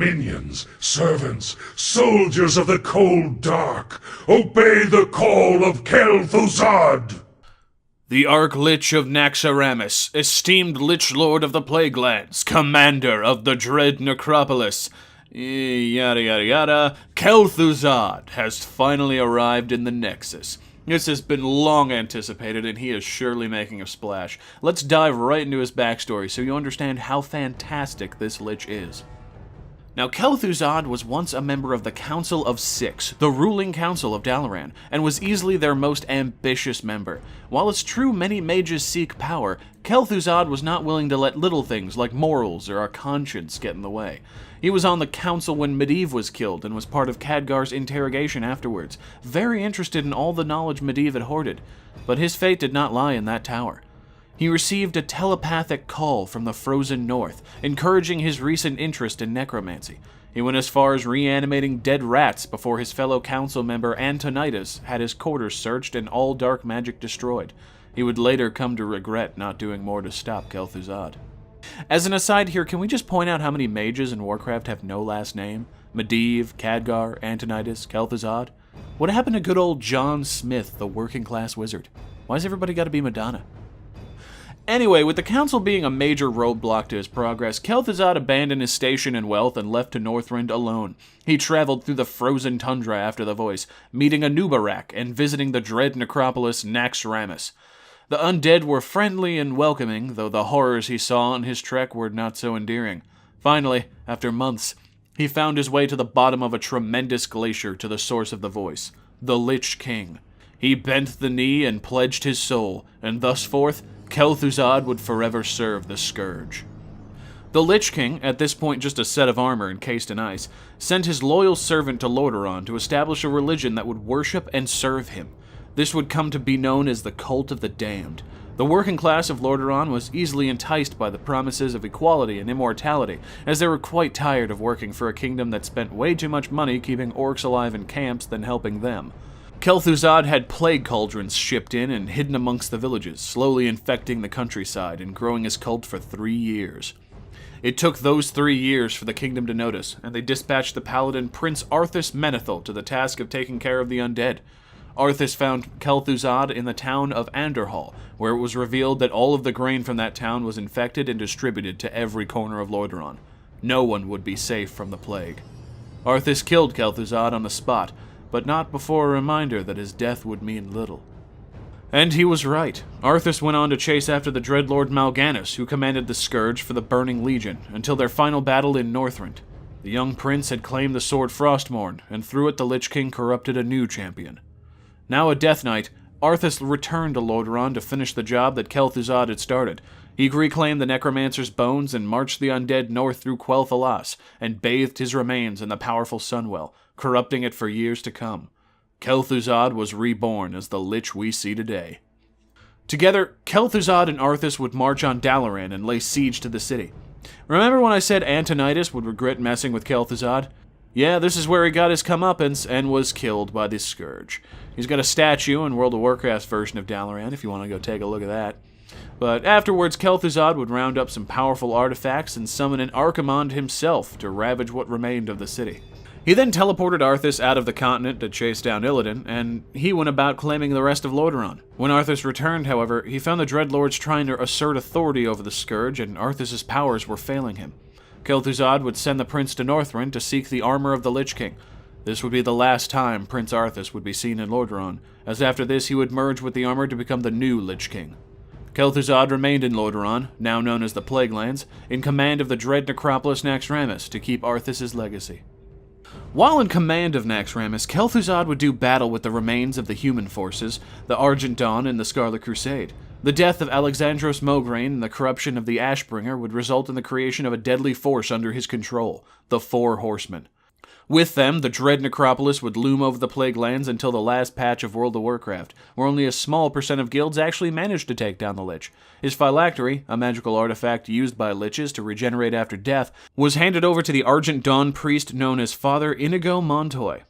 Minions, servants, soldiers of the cold dark, obey the call of Kel'thuzad! The Arch-Lich of Naxxramas, esteemed Lich Lord of the Plaguelands, commander of the dread necropolis, yada yada yada, Kelthuzad has finally arrived in the Nexus. This has been long anticipated, and he is surely making a splash. Let's dive right into his backstory so you understand how fantastic this Lich is. Now, Kelthuzad was once a member of the Council of Six, the ruling council of Dalaran, and was easily their most ambitious member. While it's true many mages seek power, Kelthuzad was not willing to let little things like morals or our conscience get in the way. He was on the council when Medivh was killed and was part of Khadgar's interrogation afterwards, very interested in all the knowledge Medivh had hoarded. But his fate did not lie in that tower. He received a telepathic call from the frozen north, encouraging his recent interest in necromancy. He went as far as reanimating dead rats before his fellow council member Antonidas had his quarters searched and all dark magic destroyed. He would later come to regret not doing more to stop Kelthuzad. As an aside here, can we just point out how many mages in Warcraft have no last name? Medivh, Khadgar, Antonidas, Kelthuzad? What happened to good old John Smith, the working class wizard? Why's everybody gotta be Madonna? Anyway, with the council being a major roadblock to his progress, Kel'thuzad abandoned his station and wealth and left to Northrend alone. He traveled through the frozen tundra after the voice, meeting a Nubarak and visiting the dread necropolis Naxxramas. The undead were friendly and welcoming, though the horrors he saw on his trek were not so endearing. Finally, after months, he found his way to the bottom of a tremendous glacier to the source of the voice, the Lich King. He bent the knee and pledged his soul, and thus forth, Kelthuzad would forever serve the Scourge. The Lich King, at this point just a set of armor encased in ice, sent his loyal servant to Lordaeron to establish a religion that would worship and serve him. This would come to be known as the Cult of the Damned. The working class of Lordaeron was easily enticed by the promises of equality and immortality, as they were quite tired of working for a kingdom that spent way too much money keeping orcs alive in camps than helping them. Kelthuzad had plague cauldrons shipped in and hidden amongst the villages, slowly infecting the countryside and growing his cult for 3 years. It took those 3 years for the kingdom to notice, and they dispatched the paladin Prince Arthas Menethil to the task of taking care of the undead. Arthas found Kelthuzad in the town of Anderhall, where it was revealed that all of the grain from that town was infected and distributed to every corner of Lordaeron. No one would be safe from the plague. Arthas killed Kelthuzad on the spot, but not before a reminder that his death would mean little. And he was right. Arthas went on to chase after the Dreadlord Mal'Ganis, who commanded the Scourge for the Burning Legion, until their final battle in Northrend. The young prince had claimed the sword Frostmourne, and through it the Lich King corrupted a new champion. Now a Death Knight, Arthas returned to Lordaeron to finish the job that Kelthuzad had started. He reclaimed the necromancer's bones and marched the undead north through Quel'Thalas, and bathed his remains in the powerful Sunwell, corrupting it for years to come. Kelthuzad was reborn as the Lich we see today. Together, Kelthuzad and Arthas would march on Dalaran and lay siege to the city. Remember when I said Antonidas would regret messing with Kelthuzad? Yeah, this is where he got his comeuppance and was killed by the Scourge. He's got a statue in World of Warcraft's version of Dalaran, if you want to go take a look at that. But afterwards, Kelthuzad would round up some powerful artifacts and summon an Archimond himself to ravage what remained of the city. He then teleported Arthas out of the continent to chase down Illidan, and he went about claiming the rest of Lordaeron. When Arthas returned, however, he found the Dreadlords trying to assert authority over the Scourge, and Arthas' powers were failing him. Kelthuzad would send the prince to Northrend to seek the armor of the Lich King. This would be the last time Prince Arthas would be seen in Lordaeron, as after this he would merge with the armor to become the new Lich King. Kelthuzad remained in Lordaeron, now known as the Plaguelands, in command of the dread necropolis Naxxramas to keep Arthas' legacy. While in command of Naxxramas, Kelthuzad would do battle with the remains of the human forces, the Argent Dawn and the Scarlet Crusade. The death of Alexandros Mograine and the corruption of the Ashbringer would result in the creation of a deadly force under his control, the Four Horsemen. With them, the dread necropolis would loom over the Plaguelands until the last patch of World of Warcraft, where only a small percent of guilds actually managed to take down the Lich. His phylactery, a magical artifact used by Liches to regenerate after death, was handed over to the Argent Dawn priest known as Father Inigo Montoy.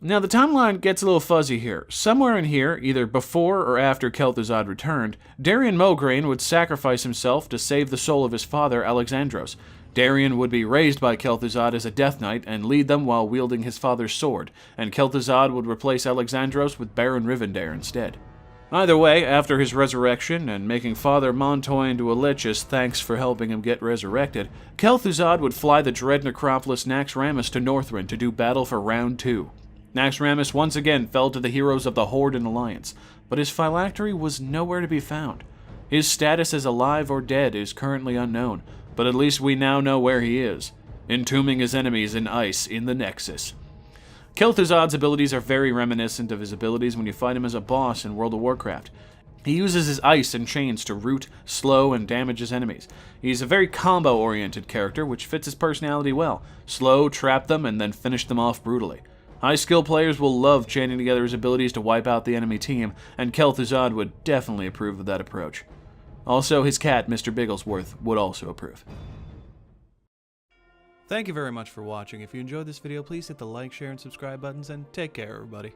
Now, the timeline gets a little fuzzy here. Somewhere in here, either before or after Kel'Thuzad returned, Darian Mograine would sacrifice himself to save the soul of his father, Alexandros. Darien would be raised by Kelthuzad as a Death Knight and lead them while wielding his father's sword, and Kelthuzad would replace Alexandros with Baron Rivendare instead. Either way, after his resurrection and making Father Montoy into a lich as thanks for helping him get resurrected, Kelthuzad would fly the dread necropolis Naxxramas to Northrend to do battle for Round 2. Naxxramas once again fell to the heroes of the Horde and Alliance, but his phylactery was nowhere to be found. His status as alive or dead is currently unknown, but at least we now know where he is, entombing his enemies in ice in the Nexus. Kel'Thuzad's abilities are very reminiscent of his abilities when you fight him as a boss in World of Warcraft. He uses his ice and chains to root, slow, and damage his enemies. He's a very combo-oriented character, which fits his personality well. Slow, trap them, and then finish them off brutally. High-skill players will love chaining together his abilities to wipe out the enemy team, and Kel'Thuzad would definitely approve of that approach. Also, his cat, Mr. Bigglesworth, would also approve. Thank you very much for watching. If you enjoyed this video, please hit the like, share, and subscribe buttons, and take care, everybody.